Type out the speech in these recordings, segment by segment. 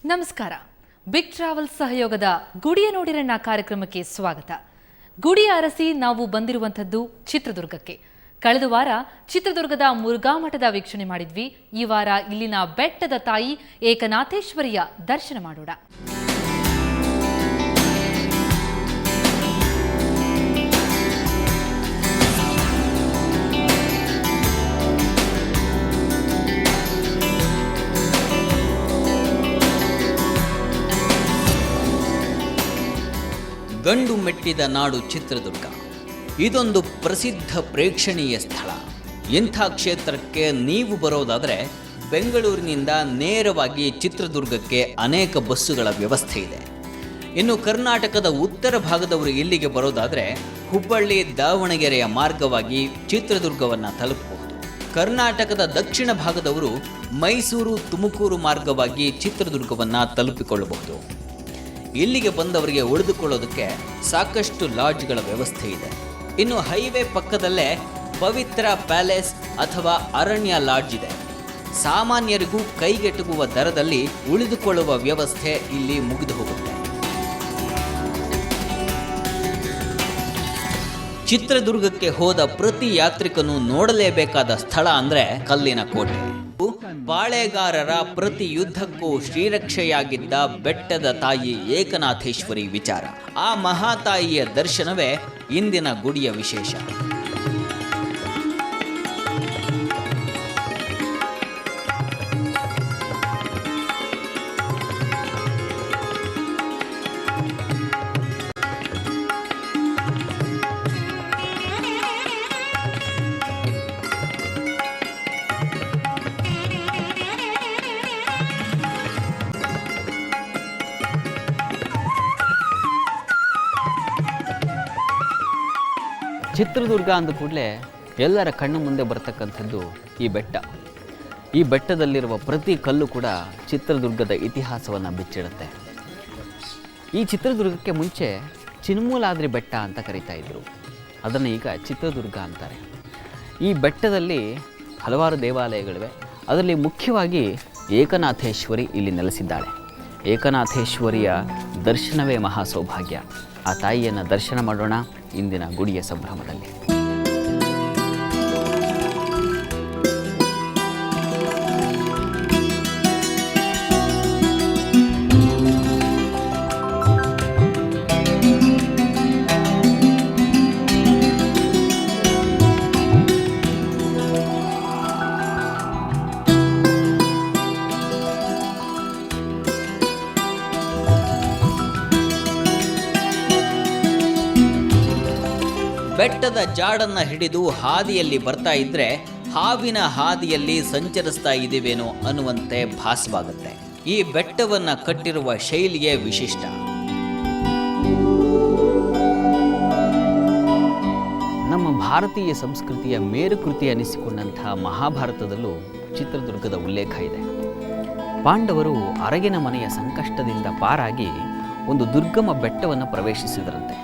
ನಮಸ್ಕಾರ. Big travel ಸಹಯೋಗದ ಗುಡಿಯ ನೋಡಿರಣ್ಣ ಕಾರ್ಯಕ್ರಮಕ್ಕೆ ಸ್ವಾಗತ. ಗುಡಿಯ ಅರಸಿ ನಾವು ಬಂದಿರುವಂಥದ್ದು ಚಿತ್ರದುರ್ಗಕ್ಕೆ. ಕಳೆದ ವಾರ ಚಿತ್ರದುರ್ಗದ ಮುರುಘಾ ಮಠದ ವೀಕ್ಷಣೆ ಮಾಡಿದ್ವಿ. ಈ ವಾರ ಇಲ್ಲಿನ ಬೆಟ್ಟದ ತಾಯಿ ಏಕನಾಥೇಶ್ವರಿಯ ದರ್ಶನ ಮಾಡೋಣ. ಗಂಡು ಮೆಟ್ಟಿದ ನಾಡು ಚಿತ್ರದುರ್ಗ. ಇದೊಂದು ಪ್ರಸಿದ್ಧ ಪ್ರೇಕ್ಷಣೀಯ ಸ್ಥಳ. ಇಂಥ ಕ್ಷೇತ್ರಕ್ಕೆ ನೀವು ಬರೋದಾದರೆ ಬೆಂಗಳೂರಿನಿಂದ ನೇರವಾಗಿ ಚಿತ್ರದುರ್ಗಕ್ಕೆ ಅನೇಕ ಬಸ್ಸುಗಳ ವ್ಯವಸ್ಥೆ ಇದೆ. ಇನ್ನು ಕರ್ನಾಟಕದ ಉತ್ತರ ಭಾಗದವರು ಇಲ್ಲಿಗೆ ಬರೋದಾದರೆ ಹುಬ್ಬಳ್ಳಿ ದಾವಣಗೆರೆಯ ಮಾರ್ಗವಾಗಿ ಚಿತ್ರದುರ್ಗವನ್ನು ತಲುಪಬಹುದು. ಕರ್ನಾಟಕದ ದಕ್ಷಿಣ ಭಾಗದವರು ಮೈಸೂರು ತುಮಕೂರು ಮಾರ್ಗವಾಗಿ ಚಿತ್ರದುರ್ಗವನ್ನು ತಲುಪಿಕೊಳ್ಳಬಹುದು. ಇಲ್ಲಿಗೆ ಬಂದವರಿಗೆ ಉಳಿದುಕೊಳ್ಳೋದಕ್ಕೆ ಸಾಕಷ್ಟು ಲಾಡ್ಜ್ಗಳ ವ್ಯವಸ್ಥೆ ಇದೆ. ಇನ್ನು ಹೈವೇ ಪಕ್ಕದಲ್ಲೇ ಪವಿತ್ರ ಪ್ಯಾಲೇಸ್ ಅಥವಾ ಅರಣ್ಯ ಲಾಡ್ಜ್ ಇದೆ. ಸಾಮಾನ್ಯರಿಗೂ ಕೈಗೆಟುಕುವ ದರದಲ್ಲಿ ಉಳಿದುಕೊಳ್ಳುವ ವ್ಯವಸ್ಥೆ ಇಲ್ಲಿ ಮುಗಿದು ಹೋಗುತ್ತೆ. ಚಿತ್ರದುರ್ಗಕ್ಕೆ ಹೋದ ಪ್ರತಿ ಯಾತ್ರಿಕನು ನೋಡಲೇಬೇಕಾದ ಸ್ಥಳ ಅಂದರೆ ಕಲ್ಲಿನ ಕೋಟೆ. ಪಾಳೆಗಾರರ ಪ್ರತಿ ಯುದ್ಧಕ್ಕೂ ಶ್ರೀರಕ್ಷೆಯಾಗಿದ್ದ ಬೆಟ್ಟದ ತಾಯಿ ಏಕನಾಥೇಶ್ವರಿ ವಿಚಾರ. ಆ ಮಹಾತಾಯಿಯ ದರ್ಶನವೇ ಇಂದಿನ ಗುಡಿಯ ವಿಶೇಷ. ಚಿತ್ರದುರ್ಗ ಅಂದ ಕೂಡಲೇ ಎಲ್ಲರ ಕಣ್ಣು ಮುಂದೆ ಬರ್ತಕ್ಕಂಥದ್ದು ಈ ಬೆಟ್ಟ. ಈ ಬೆಟ್ಟದಲ್ಲಿರುವ ಪ್ರತಿ ಕಲ್ಲು ಕೂಡ ಚಿತ್ರದುರ್ಗದ ಇತಿಹಾಸವನ್ನು ಬಿಚ್ಚಿಡುತ್ತೆ. ಈ ಚಿತ್ರದುರ್ಗಕ್ಕೆ ಮುಂಚೆ ಚಿನ್ಮೂಲಾದ್ರಿ ಬೆಟ್ಟ ಅಂತ ಕರೀತಾ ಇದ್ರು. ಅದನ್ನು ಈಗ ಚಿತ್ರದುರ್ಗ ಅಂತಾರೆ. ಈ ಬೆಟ್ಟದಲ್ಲಿ ಹಲವಾರು ದೇವಾಲಯಗಳಿವೆ. ಅದರಲ್ಲಿ ಮುಖ್ಯವಾಗಿ ಏಕನಾಥೇಶ್ವರಿ ಇಲ್ಲಿ ನೆಲೆಸಿದ್ದಾಳೆ. ಏಕನಾಥೇಶ್ವರಿಯ ದರ್ಶನವೇ ಮಹಾ ಸೌಭಾಗ್ಯ. ಆ ತಾಯಿಯನ್ನು ದರ್ಶನ ಮಾಡೋಣ ಇಂದಿನ ಗುಡಿಯ ಸಂಭ್ರಮದಲ್ಲಿ. ಬೆಟ್ಟದ ಜಾಡನ್ನು ಹಿಡಿದು ಹಾದಿಯಲ್ಲಿ ಬರ್ತಾ ಇದ್ರೆ ಹಾವಿನ ಹಾದಿಯಲ್ಲಿ ಸಂಚರಿಸ್ತಾ ಇದ್ದೀವೇನೋ ಅನ್ನುವಂತೆ ಭಾಸವಾಗುತ್ತೆ. ಈ ಬೆಟ್ಟವನ್ನು ಕಟ್ಟಿರುವ ಶೈಲಿಯೇ ವಿಶಿಷ್ಟ. ನಮ್ಮ ಭಾರತೀಯ ಸಂಸ್ಕೃತಿಯ ಮೇರುಕೃತಿ ಅನಿಸಿಕೊಂಡಂತಹ ಮಹಾಭಾರತದಲ್ಲೂ ಚಿತ್ರದುರ್ಗದ ಉಲ್ಲೇಖ ಇದೆ. ಪಾಂಡವರು ಅರಗಿನ ಮನೆಯ ಸಂಕಷ್ಟದಿಂದ ಪಾರಾಗಿ ಒಂದು ದುರ್ಗಮ ಬೆಟ್ಟವನ್ನು ಪ್ರವೇಶಿಸಿದರಂತೆ.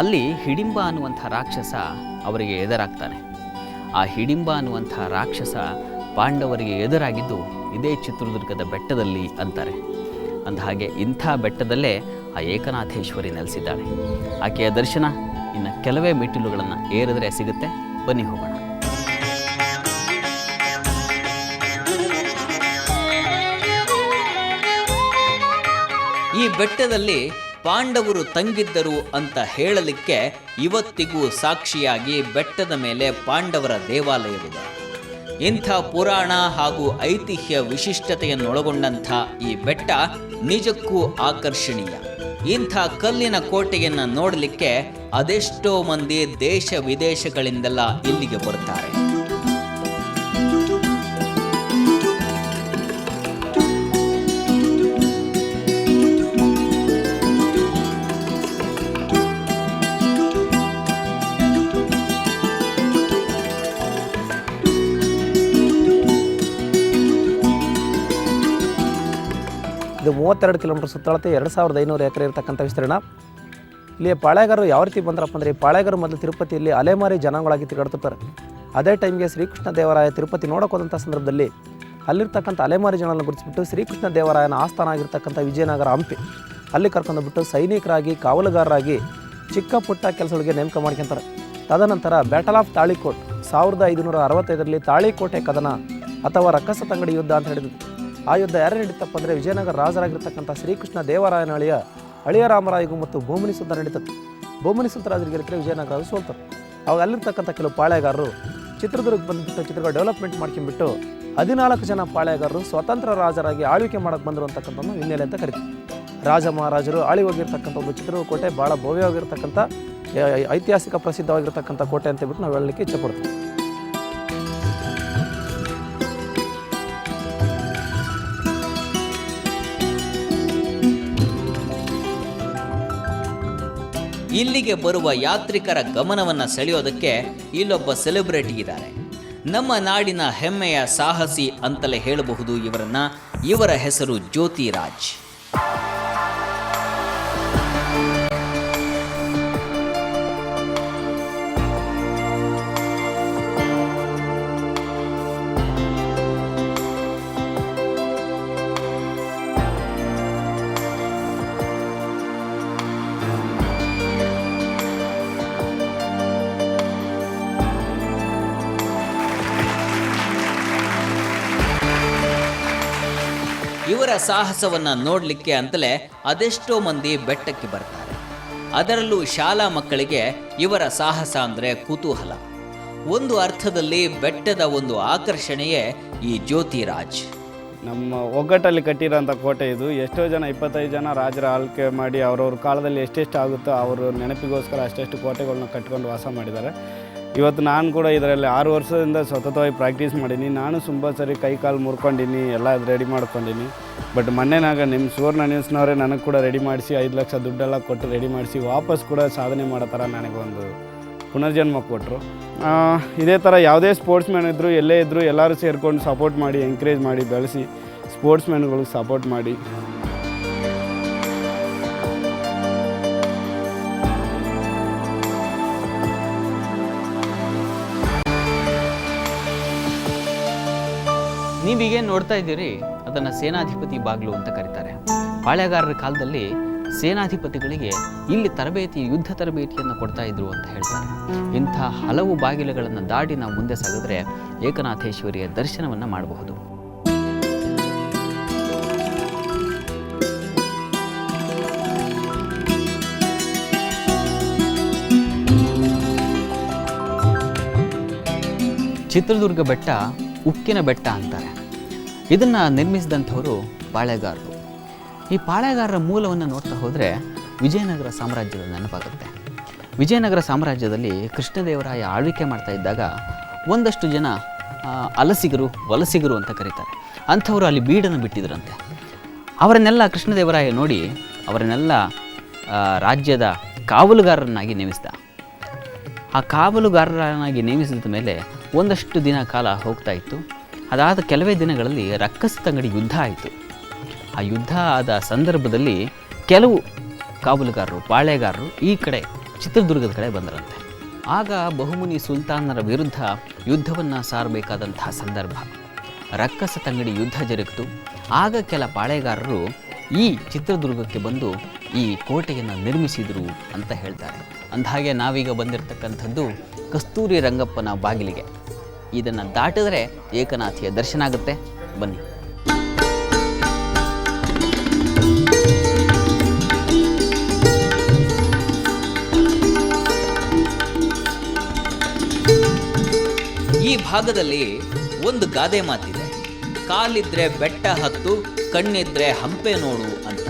ಅಲ್ಲಿ ಹಿಡಿಂಬ ಅನ್ನುವಂಥ ರಾಕ್ಷಸ ಅವರಿಗೆ ಎದುರಾಗ್ತಾನೆ. ಆ ಹಿಡಿಂಬ ಅನ್ನುವಂಥ ರಾಕ್ಷಸ ಪಾಂಡವರಿಗೆ ಎದುರಾಗಿದ್ದು ಇದೇ ಚಿತ್ರದುರ್ಗದ ಬೆಟ್ಟದಲ್ಲಿ ಅಂತಾರೆ. ಅಂದಹಾಗೆ ಇಂಥ ಬೆಟ್ಟದಲ್ಲೇ ಆ ಏಕನಾಥೇಶ್ವರಿ ನೆಲೆಸಿದ್ದಾಳೆ. ಆಕೆಯ ದರ್ಶನ ಇನ್ನು ಕೆಲವೇ ಮೆಟ್ಟಿಲುಗಳನ್ನು ಏರಿದ್ರೆ ಸಿಗುತ್ತೆ. ಬನ್ನಿ ಹೋಗೋಣ. ಈ ಬೆಟ್ಟದಲ್ಲಿ ಪಾಂಡವರು ತಂಗಿದ್ದರು ಅಂತ ಹೇಳಲಿಕ್ಕೆ ಇವತ್ತಿಗೂ ಸಾಕ್ಷಿಯಾಗಿ ಬೆಟ್ಟದ ಮೇಲೆ ಪಾಂಡವರ ದೇವಾಲಯವಿದೆ. ಇಂಥ ಪುರಾಣ ಹಾಗೂ ಐತಿಹ್ಯ ವಿಶಿಷ್ಟತೆಯನ್ನೊಳಗೊಂಡಂಥ ಈ ಬೆಟ್ಟ ನಿಜಕ್ಕೂ ಆಕರ್ಷಣೀಯ. ಇಂಥ ಕಲ್ಲಿನ ಕೋಟೆಯನ್ನು ನೋಡಲಿಕ್ಕೆ ಅದೆಷ್ಟೋ ಮಂದಿ ದೇಶ ವಿದೇಶಗಳಿಂದೆಲ್ಲ ಇಲ್ಲಿಗೆ ಬರ್ತಾರೆ. ಇದು 32 ಕಿಲೋಮೀಟರ್ ಸುತ್ತಳತೆ 2500 ಎಕರೆ ಇರತಕ್ಕಂಥ ವಿಸ್ತೀರ್ಣ. ಇಲ್ಲಿ ಪಾಳೆಗಾರರು ಯಾವ ರೀತಿ ಬಂದ್ರಪ್ಪ ಅಂದರೆ, ಈ ಪಾಳೆಗಾರರು ಮೊದಲು ತಿರುಪತಿಯಲ್ಲಿ ಅಲೆಮಾರಿ ಜನಾಂಗಗಳಾಗಿ ತಿರುಗಾಡ್ತಿರ್ತಾರೆ. ಅದೇ ಟೈಮ್ಗೆ ಶ್ರೀಕೃಷ್ಣ ದೇವರಾಯ ತಿರುಪತಿ ನೋಡೋಕೆ ಹೋದಂಥ ಸಂದರ್ಭದಲ್ಲಿ ಅಲ್ಲಿರ್ತಕ್ಕಂಥ ಅಲೆಮಾರಿ ಜನರನ್ನು ಗುರುತಿಸ್ಬಿಟ್ಟು ಶ್ರೀಕೃಷ್ಣ ದೇವರಾಯನ ಆಸ್ಥಾನ ಆಗಿರ್ತಕ್ಕಂಥ ವಿಜಯನಗರ ಹಂಪಿ ಅಲ್ಲಿ ಕರ್ಕೊಂಡ್ಬಿಟ್ಟು ಸೈನಿಕರಾಗಿ ಕಾವಲುಗಾರರಾಗಿ ಚಿಕ್ಕ ಪುಟ್ಟ ಕೆಲಸಗಳಿಗೆ ನೇಮಕ ಮಾಡ್ಕೊತಾರೆ. ತದನಂತರ ಬ್ಯಾಟಲ್ ಆಫ್ ತಾಳಿಕೋಟ್ 1565ರಲ್ಲಿ ತಾಳಿಕೋಟೆ ಕದನ ಅಥವಾ ರಕ್ಕಸ ತಂಗಡಿ ಯುದ್ಧ ಅಂತ ಹೇಳಿದ್ರು. ಆ ಯುದ್ಧ ಯಾರು ನಡೀತಪ್ಪ ಅಂದರೆ ವಿಜಯನಗರ ರಾಜರಾಗಿರ್ತಕ್ಕಂಥ ಶ್ರೀಕೃಷ್ಣ ದೇವರಾಯನ ಅಳಿಯ ರಾಮರಾಯಗೂ ಮತ್ತು ಬೋಮನಿ ಸುಲ್ತಾನ ನಡೀತದೆ. ಬೋಮನಿ ಸುಲ್ತಾನರಿಗೆ ಗೆಲ್ಲಿದ್ರೆ ವಿಜಯನಗರ ಸೋಲ್ತಾರೆ. ಅವಾಗ ಅಲ್ಲಿರ್ತಕ್ಕಂಥ ಕೆಲವು ಪಾಳೆಗಾರರು ಚಿತ್ರದುರ್ಗಕ್ಕೆ ಬಂದುಬಿಟ್ಟು ಚಿತ್ರದುರ್ಗ ಡೆವಲಪ್ಮೆಂಟ್ ಮಾಡ್ಕೊಂಡ್ಬಿಟ್ಟು 14 ಜನ ಪಾಳೆಗಾರರು ಸ್ವತಂತ್ರ ರಾಜರಾಗಿ ಆಳ್ವಿಕೆ ಮಾಡೋಕ್ಕೆ ಬಂದರು ಅಂತಕ್ಕಂಥದ್ದು ಹಿನ್ನೆಲೆ ಅಂತ ಕರಿತೀವಿ. ರಾಜ ಮಹಾರಾಜರು ಆಳಿ ಹೋಗಿರ್ತಕ್ಕಂಥ ಒಂದು ಚಿತ್ರದುರ್ಗ ಕೋಟೆ ಭಾಳ ಭವ್ಯವಾಗಿರ್ತಕ್ಕಂಥ ಐತಿಹಾಸಿಕ ಪ್ರಸಿದ್ಧವಾಗಿರ್ತಕ್ಕಂಥ ಕೋಟೆ ಅಂತ ಹೇಳ್ಬಿಟ್ಟು ನಾವು ಹೇಳಲಿಕ್ಕೆ ಇಚ್ಛೆಪಡ್ತೀವಿ. ಇಲ್ಲಿಗೆ ಬರುವ ಯಾತ್ರಿಕರ ಗಮನವನ್ನು ಸೆಳೆಯೋದಕ್ಕೆ ಇಲ್ಲೊಬ್ಬ ಸೆಲೆಬ್ರಿಟಿ ಇದ್ದಾರೆ. ನಮ್ಮ ನಾಡಿನ ಹೆಮ್ಮೆಯ ಸಾಹಸಿ ಅಂತಲೇ ಹೇಳಬಹುದು ಇವರನ್ನ. ಇವರ ಹೆಸರು ಜ್ಯೋತಿರಾಜ್. ಇವರ ಸಾಹಸವನ್ನು ನೋಡಲಿಕ್ಕೆ ಅಂತಲೇ ಅದೆಷ್ಟೋ ಮಂದಿ ಬೆಟ್ಟಕ್ಕೆ ಬರ್ತಾರೆ. ಅದರಲ್ಲೂ ಶಾಲಾ ಮಕ್ಕಳಿಗೆ ಇವರ ಸಾಹಸ ಅಂದರೆ ಕುತೂಹಲ. ಒಂದು ಅರ್ಥದಲ್ಲಿ ಬೆಟ್ಟದ ಒಂದು ಆಕರ್ಷಣೆಯೇ ಈ ಜ್ಯೋತಿರಾಜ್. ನಮ್ಮ ಒಗ್ಗಟ್ಟಲ್ಲಿ ಕಟ್ಟಿರೋಂಥ ಕೋಟೆ ಇದು. ಎಷ್ಟೋ ಜನ 25 ಜನ ರಾಜರ ಆಳ್ವಿಕೆ ಮಾಡಿ ಅವ್ರವ್ರ ಕಾಲದಲ್ಲಿ ಎಷ್ಟೆಷ್ಟು ಆಗುತ್ತೋ ಅವ್ರ ನೆನಪಿಗೋಸ್ಕರ ಅಷ್ಟೆಷ್ಟು ಕೋಟೆಗಳನ್ನ ಕಟ್ಕೊಂಡು ವಾಸ ಮಾಡಿದ್ದಾರೆ. ಇವತ್ತು ನಾನು ಕೂಡ ಇದರಲ್ಲಿ 6 ವರ್ಷದಿಂದ ಸತತವಾಗಿ ಪ್ರಾಕ್ಟೀಸ್ ಮಾಡೀನಿ. ನಾನು ತುಂಬ ಸರಿ ಕೈ ಕಾಲು ಮುರ್ಕೊಂಡಿನಿ, ಎಲ್ಲ ರೆಡಿ ಮಾಡ್ಕೊಂಡಿನಿ. ಬಟ್ ಮೊನ್ನೆನಾಗ ನಿಮ್ಮ ಸುವರ್ಣ ನ್ಯೂಸ್ನವರೇ ನನಗೆ ಕೂಡ ರೆಡಿ ಮಾಡಿಸಿ 5 ಲಕ್ಷ ದುಡ್ಡೆಲ್ಲ ಕೊಟ್ಟು ರೆಡಿ ಮಾಡಿಸಿ ವಾಪಸ್ ಕೂಡ ಸಾಧನೆ ಮಾಡೋ ಥರ ನನಗೊಂದು ಪುನರ್ಜನ್ಮ ಕೊಟ್ಟರು. ಇದೇ ಥರ ಯಾವುದೇ ಸ್ಪೋರ್ಟ್ಸ್ ಮ್ಯಾನ್ ಇದ್ದರೂ ಎಲ್ಲೇ ಇದ್ದರೂ ಎಲ್ಲರೂ ಸೇರ್ಕೊಂಡು ಸಪೋರ್ಟ್ ಮಾಡಿ, ಎಂಕರೇಜ್ ಮಾಡಿ, ಬೆಳೆಸಿ ಸ್ಪೋರ್ಟ್ಸ್ ಮ್ಯಾನ್ಗಳಿಗೆ ಸಪೋರ್ಟ್ ಮಾಡಿ. ನೀವೀಗೇನು ನೋಡ್ತಾ ಇದ್ದೀರಿ ಅದನ್ನು ಸೇನಾಧಿಪತಿ ಬಾಗಿಲು ಅಂತ ಕರೀತಾರೆ. ಪಾಳೆಗಾರರ ಕಾಲದಲ್ಲಿ ಸೇನಾಧಿಪತಿಗಳಿಗೆ ಇಲ್ಲಿ ಯುದ್ಧ ತರಬೇತಿಯನ್ನು ಕೊಡ್ತಾ ಇದ್ರು ಅಂತ ಹೇಳ್ತಾರೆ. ಇಂಥ ಹಲವು ಬಾಗಿಲುಗಳನ್ನು ದಾಟಿ ನಾವು ಮುಂದೆ ಸಾಗಿದ್ರೆ ಏಕನಾಥೇಶ್ವರಿಯ ದರ್ಶನವನ್ನು ಮಾಡಬಹುದು. ಚಿತ್ರದುರ್ಗ ಬೆಟ್ಟ ಉಕ್ಕಿನ ಬೆಟ್ಟ ಅಂತಾರೆ. ಇದನ್ನು ನಿರ್ಮಿಸಿದಂಥವರು ಪಾಳೆಗಾರರು. ಈ ಪಾಳೆಗಾರರ ಮೂಲವನ್ನು ನೋಡ್ತಾ ಹೋದರೆ ವಿಜಯನಗರ ಸಾಮ್ರಾಜ್ಯದ ನೆನಪಾಗುತ್ತೆ. ವಿಜಯನಗರ ಸಾಮ್ರಾಜ್ಯದಲ್ಲಿ ಕೃಷ್ಣದೇವರಾಯ ಆಳ್ವಿಕೆ ಮಾಡ್ತಾ ಇದ್ದಾಗ ಒಂದಷ್ಟು ಜನ ವಲಸಿಗರು ಅಂತ ಕರೀತಾರೆ, ಅಂಥವರು ಅಲ್ಲಿ ಬೀಡನ್ನು ಬಿಟ್ಟಿದ್ರಂತೆ. ಅವರನ್ನೆಲ್ಲ ಕೃಷ್ಣದೇವರಾಯ ನೋಡಿ ಅವರನ್ನೆಲ್ಲ ರಾಜ್ಯದ ಕಾವಲುಗಾರರನ್ನಾಗಿ ನೇಮಿಸಿದ. ಆ ಕಾವಲುಗಾರರನ್ನಾಗಿ ನೇಮಿಸಿದ ಮೇಲೆ ಒಂದಷ್ಟು ದಿನ ಕಾಲ ಹೋಗ್ತಾ ಇತ್ತು. ಅದಾದ ಕೆಲವೇ ದಿನಗಳಲ್ಲಿ ರಕ್ಕಸ ತಂಗಡಿ ಯುದ್ಧ ಆಯಿತು. ಆ ಯುದ್ಧ ಆದ ಸಂದರ್ಭದಲ್ಲಿ ಕೆಲವು ಕಾವಲುಗಾರರು, ಪಾಳೆಗಾರರು ಈ ಕಡೆ ಚಿತ್ರದುರ್ಗದ ಕಡೆ ಬಂದರಂತೆ. ಆಗ ಬಹುಮನಿ ಸುಲ್ತಾನರ ವಿರುದ್ಧ ಯುದ್ಧವನ್ನು ಸಾರಬೇಕಾದಂತಹ ಸಂದರ್ಭ. ರಕ್ಕಸ ತಂಗಡಿ ಯುದ್ಧ ಜರುಗಿತು. ಆಗ ಕೆಲ ಪಾಳೆಗಾರರು ಈ ಚಿತ್ರದುರ್ಗಕ್ಕೆ ಬಂದು ಈ ಕೋಟೆಯನ್ನು ನಿರ್ಮಿಸಿದರು ಅಂತ ಹೇಳ್ತಾರೆ. ಅಂದಹಾಗೆ ನಾವೀಗ ಬಂದಿರತಕ್ಕಂಥದ್ದು ಕಸ್ತೂರಿ ರಂಗಪ್ಪನ ಬಾಗಿಲಿಗೆ. ಇದನ್ನು ದಾಟಿದ್ರೆ ಏಕನಾಥಿಯ ದರ್ಶನ ಆಗುತ್ತೆ. ಬನ್ನಿ. ಈ ಭಾಗದಲ್ಲಿ ಒಂದು ಗಾದೆ ಮಾತಿದೆ, ಕಾಲಿದ್ರೆ ಬೆಟ್ಟ ಹತ್ತು, ಕಣ್ಣಿದ್ರೆ ಹಂಪೆ ನೋಡು ಅಂತ.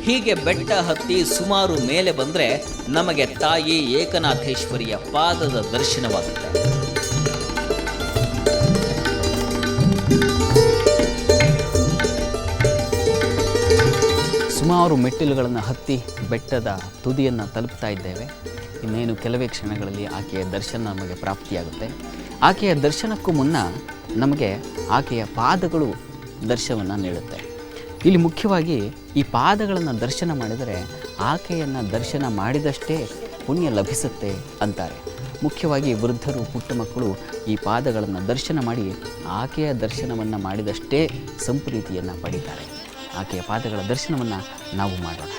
ಹೀಗೆ ಬೆಟ್ಟ ಹತ್ತಿ ಸುಮಾರು ಮೇಲೆ ಬಂದರೆ ನಮಗೆ ತಾಯಿ ಏಕನಾಥೇಶ್ವರಿಯ ಪಾದದ ದರ್ಶನವಾಗುತ್ತೆ. ಸುಮಾರು ಮೆಟ್ಟಿಲುಗಳನ್ನು ಹತ್ತಿ ಬೆಟ್ಟದ ತುದಿಯನ್ನು ತಲುಪ್ತಾ ಇದ್ದೇವೆ. ಇನ್ನೇನು ಕೆಲವೇ ಕ್ಷಣಗಳಲ್ಲಿ ಆಕೆಯ ದರ್ಶನ ನಮಗೆ ಪ್ರಾಪ್ತಿಯಾಗುತ್ತೆ. ಆಕೆಯ ದರ್ಶನಕ್ಕೂ ಮುನ್ನ ನಮಗೆ ಆಕೆಯ ಪಾದಗಳು ದರ್ಶನವನ್ನು ನೀಡುತ್ತೆ. ಇಲ್ಲಿ ಮುಖ್ಯವಾಗಿ ಈ ಪಾದಗಳನ್ನು ದರ್ಶನ ಮಾಡಿದರೆ ಆಕೆಯನ್ನು ದರ್ಶನ ಮಾಡಿದಷ್ಟೇ ಪುಣ್ಯ ಲಭಿಸುತ್ತೆ ಅಂತಾರೆ. ಮುಖ್ಯವಾಗಿ ವೃದ್ಧರು, ಪುಟ್ಟ ಮಕ್ಕಳು ಈ ಪಾದಗಳನ್ನು ದರ್ಶನ ಮಾಡಿ ಆಕೆಯ ದರ್ಶನವನ್ನು ಮಾಡಿದಷ್ಟೇ ಸಂಪ್ರೀತಿಯನ್ನು ಪಡೀತಾರೆ. ಆಕೆಯ ಪಾದಗಳ ದರ್ಶನವನ್ನು ನಾವು ಮಾಡೋಣ.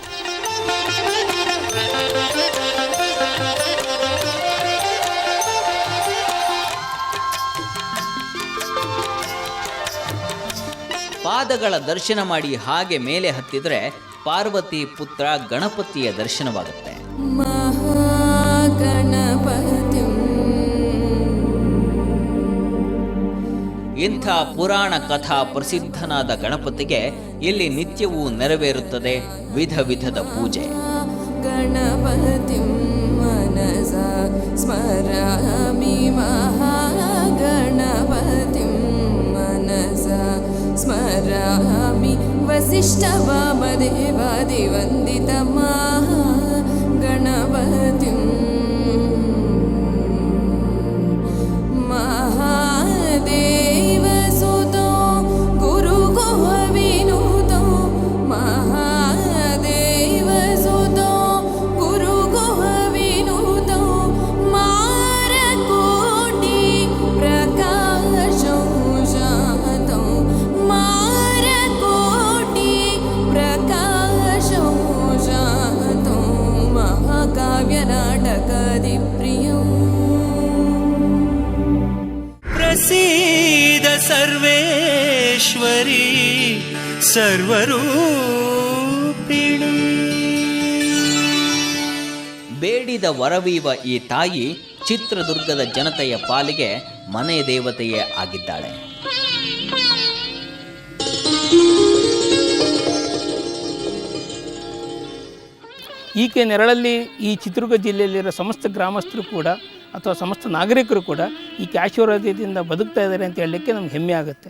ಪಾದಗಳ ದರ್ಶನ ಮಾಡಿ ಹಾಗೆ ಮೇಲೆ ಹತ್ತಿದ್ರೆ ಪಾರ್ವತಿ ಪುತ್ರ ಗಣಪತಿಯ ದರ್ಶನವಾಗುತ್ತೆ. ಇಂಥ ಪುರಾಣ ಕಥಾ ಪ್ರಸಿದ್ಧನಾದ ಗಣಪತಿಗೆ ಇಲ್ಲಿ ನಿತ್ಯವೂ ನೆರವೇರುತ್ತದೆ ವಿಧ ವಿಧದ ಪೂಜೆ. ಗಣಪತಿ ಮನಸ ಸ್ಮರಾಮಿ ಮಹಾಗಣಪತಿ ಮನಸ ಸ್ಮರಾಮಿ ವಸಿಷ್ಠ ವಾಮದೇವಾದಿ ವಂದಿತ ಗಣಪತಿ ಮಹಾದೇವ ಸುತೋ ಗುರು ಗುಹ ವಿನುತೋ ಮಹಾದೇವ ಸುತೋ ಗುರು ಗುಹ ವಿನುತೋ ಮಾರಕೋಟಿ ಪ್ರಕಾಶೋ ಜಾತೋ ಮಾರಕೋಟಿ ಪ್ರಕಾಶೋ ಜಾತೋ ಮಹಾಕಾವ್ಯ ನಾಟಕದಿ ಪ್ರಿಯೋ ಪ್ರಸೀದ ಸರ್ವೇಶ್ವರಿ ಸರ್ವರೂಪಿಣಿ. ಬೇಡಿದ ವರವೀವ ಈ ತಾಯಿ ಚಿತ್ರದುರ್ಗದ ಜನತೆಯ ಪಾಲಿಗೆ ಮನೆ ದೇವತೆಯೇ ಆಗಿದ್ದಾಳೆ. ಈಕೆ ನೆರಳಲ್ಲಿ ಈ ಚಿತ್ರದುರ್ಗ ಜಿಲ್ಲೆಯಲ್ಲಿರೋ ಸಮಸ್ತ ಗ್ರಾಮಸ್ಥರು ಕೂಡ ಅಥವಾ ಸಮಸ್ತ ನಾಗರಿಕರು ಕೂಡ ಈ ಆಶೀರ್ವಾದದಿಂದ ಬದುಕ್ತಾ ಇದ್ದಾರೆ ಅಂತ ಹೇಳಲಿಕ್ಕೆ ನಮ್ಗೆ ಹೆಮ್ಮೆ ಆಗುತ್ತೆ.